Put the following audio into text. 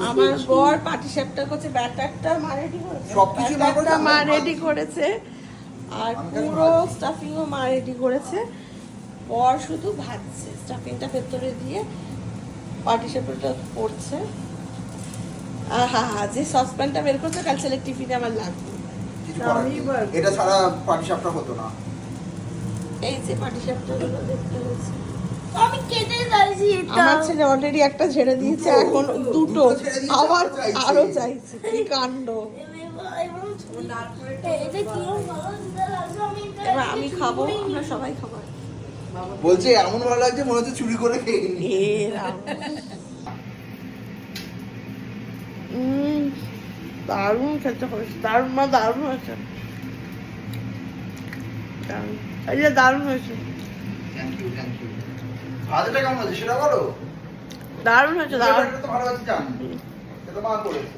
আমার বর পাটিসাপটা করছে, ব্যাটারটা মা রেডি করেছে, সবকিছু মা করেছে, মা রেডি করেছে, আর পুরো স্টাফিংও মা রেডি করেছে। বর শুধু ভাজছে, স্টাফিংটা ভেতরে দিয়ে পাটিসাপটা করছে। আহা হা, যে সসপ্যানটা বের করছে কাল ছেলের টিফিনে আমার লাগবে। কিছু করার নেই। এটা ছাড়া পাটিসাপটা হতো না। এই যে পাটিসাপটাগুলো দেখতে হচ্ছে, আমি কেটে চাইছি এটা। আমার ছেলে অলরেডি একটা ছেড়ে দিয়েছে, এখন দুটো ছেড়ে দিয়েছে, আবার চাইছে। আরো চাইছে। কি কাণ্ড! এটা কি ভালো দিতে লাগছে, আমি এটা এবার আমি খাবো, আমরা সবাই খাবো। বলছে এমন ভালো লাগছে মনে হচ্ছে চুরি করে খেয়ে নি। এ রাম। দারুণ খেতে হয়েছে, দারুণ মা, দারুণ হয়েছে, দারুণ। এই যে দারুণ হয়েছে, থ্যাংক ইউ থ্যাংক ইউ। ভাতটা কেমন আছে সেটা বলো। দারুণ হয়েছে, দারুণ। এটা তো ভালো আছে জান, এটা মা করেছে।